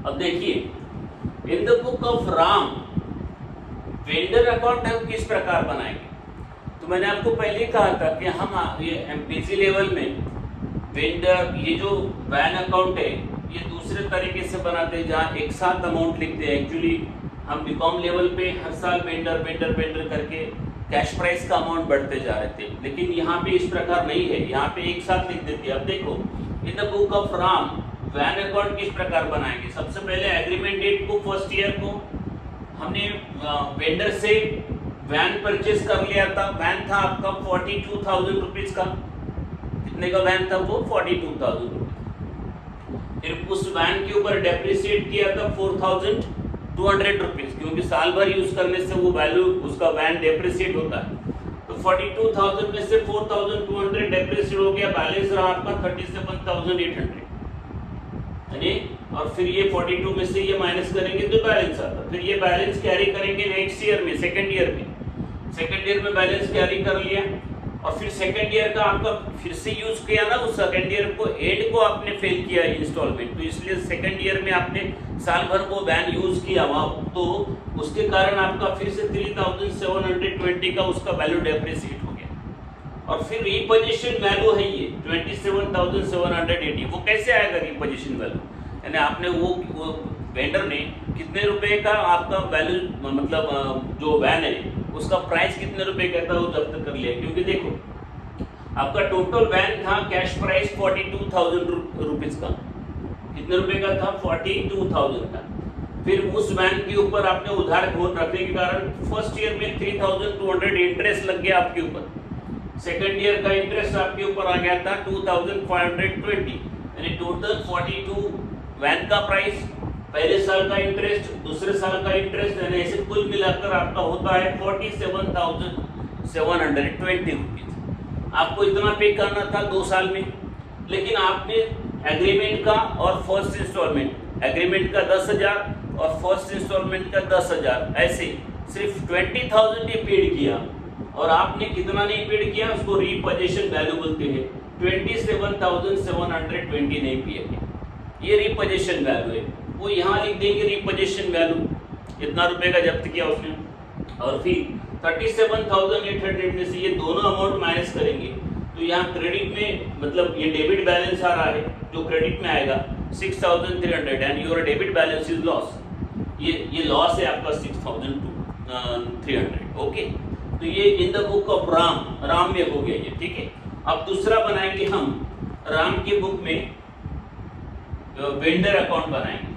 अब देखिए, इन the book of Ram vendor account हम किस प्रकार बनाएंगे। तो मैंने आपको पहले ही कहा था कि हम ये एमपीसी लेवल में वेंडर, ये जो वैन अकाउंट है, ये दूसरे तरीके से बनाते हैं जहाँ एक साथ अमाउंट लिखते हैं। एक्चुअली हम बीकॉम लेवल पे हर साल वेंडर वेंडर वेंडर करके कैश प्राइस का अमाउंट बढ़ते जा रहे थे, लेकिन यहाँ पे इस प्रकार नहीं है, यहाँ पे एक साथ लिख देते हैं। अब देखो, in the book of Ram van account किस प्रकार बनाएंगे। सबसे पहले एग्रीमेंट डेट को फर्स्ट ईयर को हमने वेंडर से वैन परचेज कर लिया था। वैन था आपका 42,000 रुपीज का। कितने का वैन था वो? 42,000 रुपीज। फिर उस वैन के ऊपर डेप्रिसिएट किया था 4,200 रुपीज, क्योंकि साल भर यूज करने से वो वैल्यू उसका वैन डेप्रिसिएट होता है। तो 42,000 में से 4,200 डेप्रिसिएट हो गया, बैलेंस रहा आपका 37,800 यानी, और फिर ये 42 में से ये माइनस करेंगे तो बैलेंस आता। फिर ये बैलेंस कैरी करेंगे नेक्स्ट ईयर में, सेकंड ईयर में बैलेंस कैरी कर लिया। और फिर सेकंड ईयर का आपका फिर से यूज किया ना, उस सेकंड ईयर को एंड को आपने फेल किया इंस्टॉलमेंट, तो इसलिए सेकंड ईयर में आपने साल भर वो वैन यूज किया वहाँ, तो उसके कारण आपका फिर से 3,720 का उसका वैल्यू डेप्रिसिएट हो गया। और फिर रिपोजिशन वैल्यू है ये 27,780। वो कैसे आएगा रिपोजिशन वैल्यू? यानी आपने वो वेंडर ने कितने रुपए का आपका वैल्यू, मतलब जो वैन है उसका प्राइस कितने रुपए का था वो जब्त कर लिया। क्योंकि देखो, आपका टोटल वैन था कैश प्राइस 42,000 रुपीज का। कितने रुपए का था? 42,000 का। फिर उस वैन के ऊपर आपने उधार रखने के कारण फर्स्ट ईयर में 3,200 इंटरेस्ट लग गया आपके ऊपर। सेकंड ईयर का इंटरेस्ट आपके ऊपर आ गया था 2,520, यानी टोटल 42 वैन का प्राइस, पहले साल का इंटरेस्ट, दूसरे साल का इंटरेस्ट, यानी ऐसे कुल मिलाकर आपका होता है 47,720 रुपीज। आपको इतना पे करना था 2 साल में, लेकिन आपने एग्रीमेंट का और फर्स्ट इंस्टॉलमेंट, एग्रीमेंट का 10,000 और फर्स्ट इंस्टॉलमेंट का 10,000, ऐसे सिर्फ 20,000 ही पेड किया। और आपने कितना नहीं पेड किया, उसको रिपोजिशन वैल्यू बोलते हैं। 27,720 नहीं पे किया, ये रिपोजिशन वैल्यू है। वो यहाँ लिख देंगे रिपोजिशन वैल्यू, इतना रुपए का जब्त किया उसने। और फिर 37,800 में से ये दोनों अमाउंट माइनस करेंगे, तो यहाँ क्रेडिट में, मतलब ये डेबिट बैलेंस आ रहा है, जो क्रेडिट में आएगा 6,300 and your debit balance is loss. ये लॉस है आपका 6,300। ओके, तो ये इन द बुक ऑफ राम में हो गया ये, ठीक है। अब दूसरा बनाएंगे हम, राम की बुक में वेंडर अकाउंट बनाएंगे।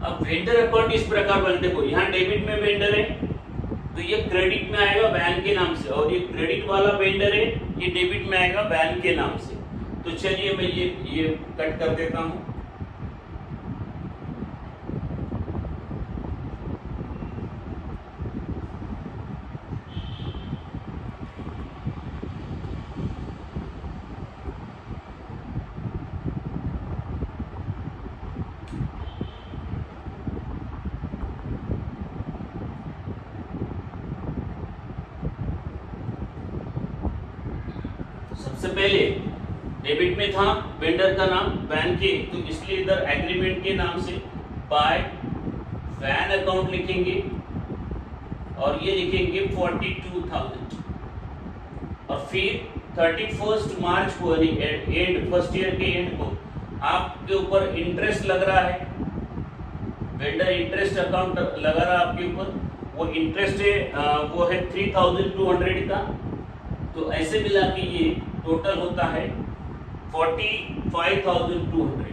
अब वेंडर अकाउंट इस प्रकार बनते हो, यहाँ डेबिट में वेंडर है तो ये क्रेडिट में आएगा वैन के नाम से, और ये क्रेडिट वाला वेंडर है ये डेबिट में आएगा वैन के नाम से। तो चलिए मैं ये कट कर देता हूँ। सबसे पहले डेबिट में था वेंडर का नाम वैन के, तो इसलिए इधर एग्रीमेंट के नाम से बाय वैन अकाउंट लिखेंगे, और ये लिखेंगे 42,000। और फिर 31 मार्च को, एंड फर्स्ट ईयर के एंड को आपके ऊपर इंटरेस्ट लग रहा है, वेंडर इंटरेस्ट अकाउंट लगा रहा है आपके ऊपर। वो इंटरेस्ट है वो है 3,200 का। तो ऐसे मिला के ये टोटल होता है 45,200,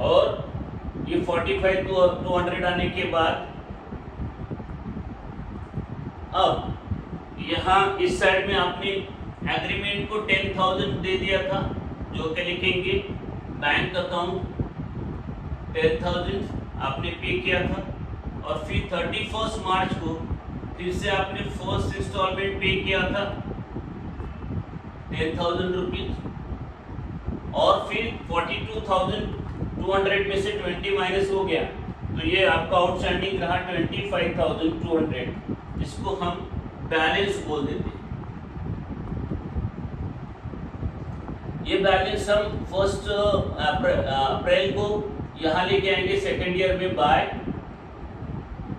और ये 45,200 आने के बाद अब यहाँ इस साइड में आपने एग्रीमेंट को 10,000 दे दिया था, जो कि लिखेंगे बैंक अकाउंट 10,000 आपने पे किया था। और फिर 31 मार्च को फिर से आपने फर्स्ट इंस्टॉलमेंट पे किया था 10,000 रुपीज, और फिर 42,200 में से 20 माइनस हो गया तो ये आपका आउटस्टैंडिंग रहा 25,200, इसको हम बैलेंस बोल देते हैं। ये बैलेंस हम 1 अप्रैल को यहाँ लेके आएंगे सेकेंड ईयर में बाय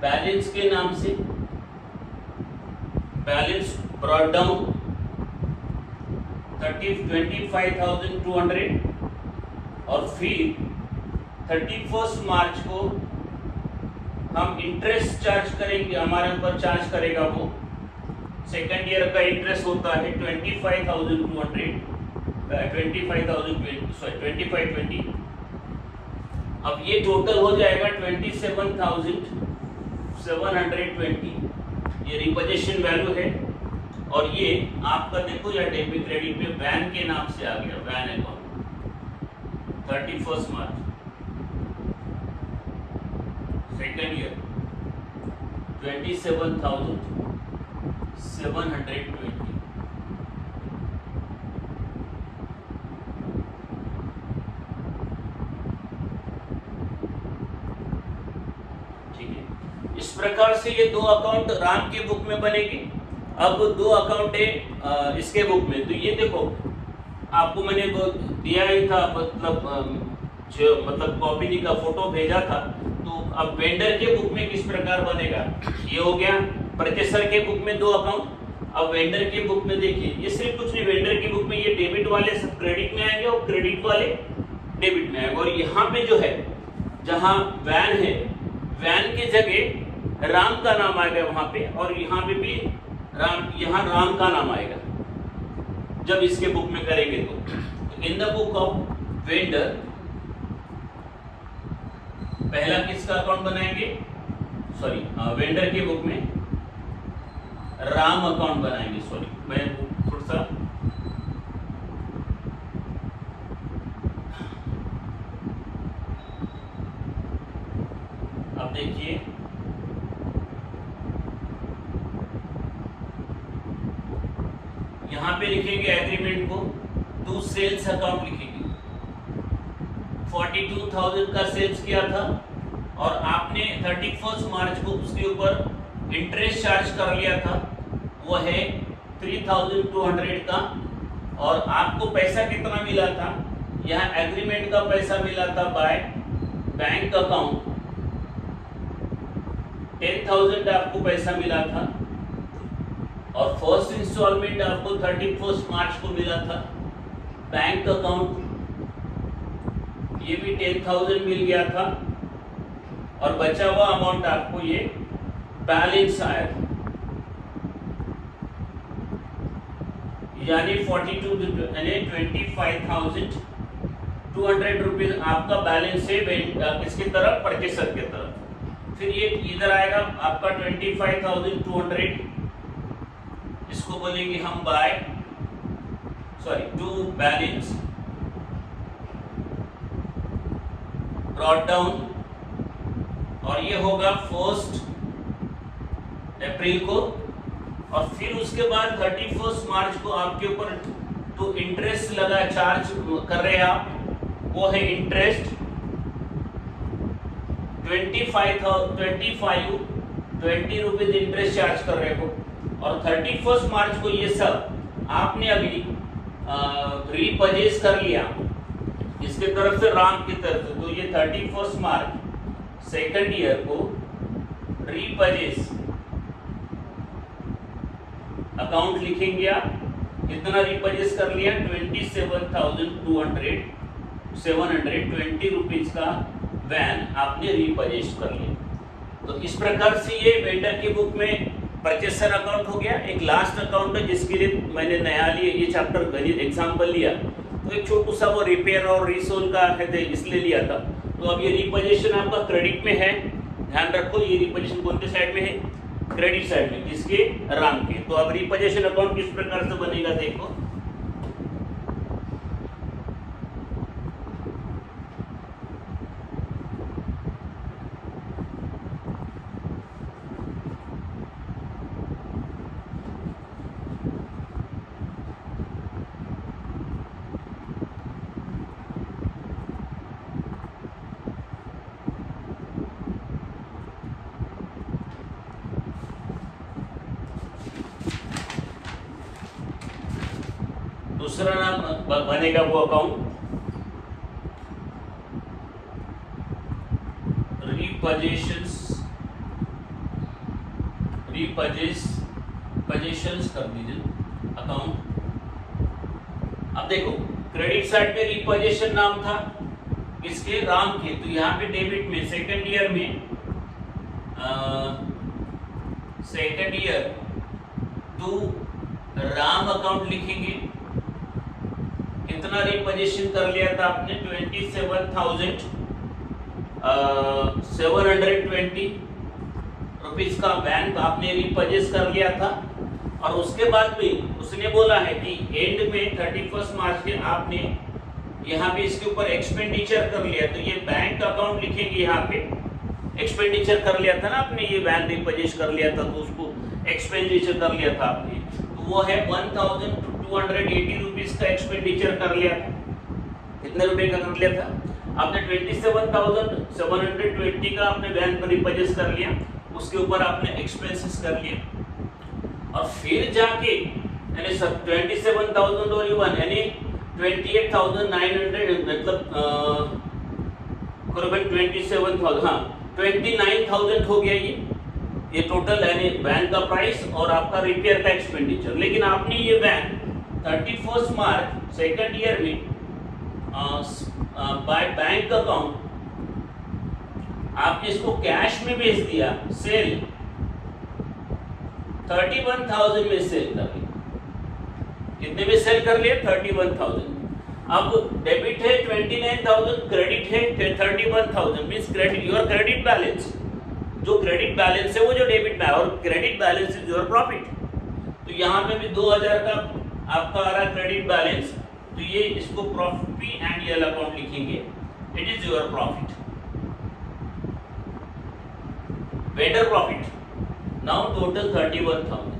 बैलेंस के नाम से, बैलेंस ब्रॉट डाउन 25,200, और फिर 31 मार्च को हम इंटरेस्ट चार्ज करेंगे, हमारे ऊपर चार्ज करेगा वो सेकेंड ईयर का इंटरेस्ट होता है 25,20। अब ये टोटल हो जाएगा 27,720, ये रिपोजिशन वैल्यू है। और ये आपका देखो या डेबिट क्रेडिट में वैन के नाम से आ गया, van account 31 March second year 27,720। इस प्रकार से ये 2 अकाउंट राम के बुक में बनेगी। अब 2 अकाउंट है इसके बुक में, तो ये देखो आपको मैंने दिया ही था, मतलब कॉपी का फोटो भेजा था। तो अब वेंडर के बुक में किस प्रकार बनेगा, ये हो गया। परचेसर के बुक में 2 अकाउंट। अब वेंडर के बुक में देखिए, ये सिर्फ कुछ नहीं, वेंडर की बुक में ये डेबिट वाले सब क्रेडिट में आएंगे और क्रेडिट वाले डेबिट में आएंगे। और यहाँ पे जो है, जहाँ वैन है, वैन की जगह राम का नाम आएगा वहां पे, और यहाँ पे भी राम, यहाँ राम का नाम आएगा जब इसके बुक में करेंगे। तो इन द बुक ऑफ वेंडर पहला किसका अकाउंट बनाएंगे, सॉरी वेंडर के बुक में राम अकाउंट बनाएंगे। सॉरी मैं थोड़ा सा अब देखिए, यहां पे लिखेंगे एग्रीमेंट को, टू सेल्स अकाउंट लिखेंगे। 42,000 का सेल्स किया था और आपने 31 मार्च को उसके ऊपर इंटरेस्ट चार्ज कर लिया था, वो है 3,200 का। और आपको पैसा कितना मिला था, यहाँ एग्रीमेंट का पैसा मिला था बाय बैंक अकाउंट 10,000 आपको पैसा मिला था। और फर्स्ट इंस्टॉलमेंट आपको 31 मार्च को मिला था बैंक अकाउंट, ये भी 10,000 मिल गया था। और बचा हुआ अमाउंट आपको ये बैलेंस आया था, यानी 25,200 रुपीज आपका बैलेंस है किसकी तरफ, परचेसर की तरफ। फिर ये इधर आएगा आपका 25,200, इसको बोलेंगे हम by, sorry to balance brought down, और ये होगा 1 अप्रैल को। और फिर उसके बाद 31 मार्च को आपके ऊपर जो इंटरेस्ट लगा, चार्ज कर रहे हैं आप, वो है इंटरेस्ट 20 रुपीज इंटरेस्ट चार्ज कर रहे हो। और 31 मार्च को ये सब आपने अभी रीपर्चेज कर लिया इसके तरफ से, राम की तरफ से। तो ये 31 मार्च सेकेंड ईयर को रीपर्चेज अकाउंट लिखेंगे आप। कितना रीपर्चेज कर लिया, 27,200 रुपीज का वैन आपने रीपर्चेज कर लिया। तो इस प्रकार से ये वेंडर की बुक में परचेसर अकाउंट हो गया। एक लास्ट अकाउंट है जिसके लिए मैंने नया लिए, ये चैप्टर गणित एग्जाम्पल लिया, तो एक छोटू सा वो रिपेयर और रीसोल का है इसलिए लिया था। तो अब ये रिपोजिशन आपका क्रेडिट में है, ध्यान रखो ये रिपोजिशन कौन से साइड में है, क्रेडिट साइड में, किसके, राम के। तो अब रिपोजिशन अकाउंट किस प्रकार से बनेगा देखो। बनेगा वो अकाउंट? रिपोजिशंस कर दीजिए अकाउंट। अब देखो क्रेडिट साइड पे रिपोजिशन नाम था किसके? राम के। तो यहाँ पे डेबिट में second year to Ram account लिखेंगे। कितना रिपोजिशन कर लिया था आपने? 27,720 रुपीस का बैंक आपने रिपोजिस कर लिया था। और उसके बाद भी उसने बोला है कि एंड में 31 मार्च के आपने यहाँ पे इसके ऊपर एक्सपेंडिचर कर लिया। तो ये बैंक अकाउंट लिखेंगे यहाँ पे। एक्सपेंडिचर कर लिया था ना आपने, ये बैंक रिपोजिस कर लिया था तो उसको एक्सपेंडिचर कर लिया था आपने। तो वो है 1,280 रुपीस का एक्सपेंडिचर कर लिया था। कितने रुपए का कर लिया था आपने? 27,720 का आपने बैंक पर रिपोजिस कर लिया। उसके ऊपर आपने एक्सपेंसेस कर लिया और फिर जाके यानी 27,001 यानी 28,900 मतलब करीबन 27,000 हाँ 29,000 हो गया ये टोटल यानी बैंक का प्राइस और आपका रिपेयर का एक्सपेंडिचर। लेकिन आपने ये बैंक 31 मार्च सेकंड ईयर में बाय बैंक अकाउंट आपने इसको कैश में बेच दिया। सेल 31,000 में सेल कर लिया। कितने में सेल कर लिया? 31,000। अब डेबिट है 29,000, क्रेडिट है 31,000 means credit your credit balance. जो क्रेडिट बैलेंस है वो जो डेबिट बैलेंस और credit balance is your profit. तो यहाँ पे भी 2,000 का आपका आ रहा क्रेडिट बैलेंस। तो ये इसको profit P and L account लिखेंगे। It is your profit, vendor profit. Now total 31,000।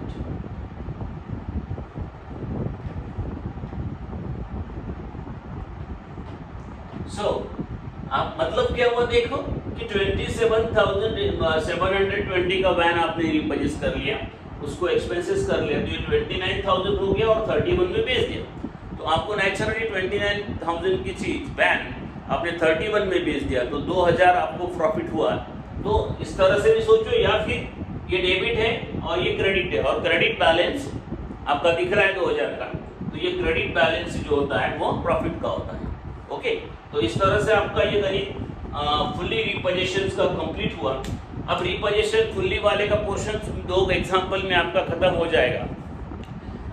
So आप मतलब क्या हुआ देखो कि 27,720 का वैन आपने रिपोजिस कर लिया, उसको एक्सपेंसेस कर लिया। तो ये 29,000 हो गया और 31 में बेच दिया। तो आपको नेचुरली 29,000 की चीज वैन आपने 31 में बेच दिया तो 2,000 आपको प्रॉफिट हुआ। तो इस तरह से भी सोचो, या फिर ये डेबिट है और ये क्रेडिट है और क्रेडिट बैलेंस आपका दिख रहा है 2,000 का। तो ये क्रेडिट बैलेंस जो होता है वो प्रॉफिट का होता है। ओके, तो इस तरह से आपका ये गणित फुल्ली रिपोजिशंस का कंप्लीट हुआ। अब रिपोजिशन फुल्ली वाले का पोर्शन 2 एग्जांपल में आपका खत्म हो जाएगा।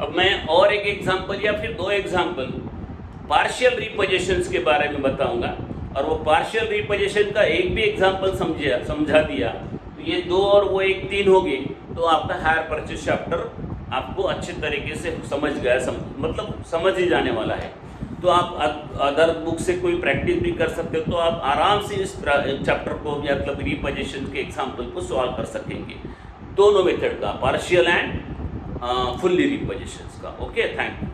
अब मैं और एक एग्जांपल या फिर 2 एग्जांपल पार्शियल रिपोजिशंस के बारे में बताऊंगा। और वो पार्शियल रिपोजिशन का एक भी एग्जांपल समझा दिया तो ये 2 और वो 1 3 हो गए। तो आपका हायर परचेज चैप्टर आपको अच्छे तरीके से समझ गया, मतलब समझ ही जाने वाला है। तो आप अदर बुक से कोई प्रैक्टिस भी कर सकते हो। तो आप आराम से इस चैप्टर को मतलब रिपोजिशन के एग्जांपल को सॉल्व कर सकेंगे दोनों मेथड का, पार्शियल एंड फुल्ली रिपोजिशंस का। Okay, thank you.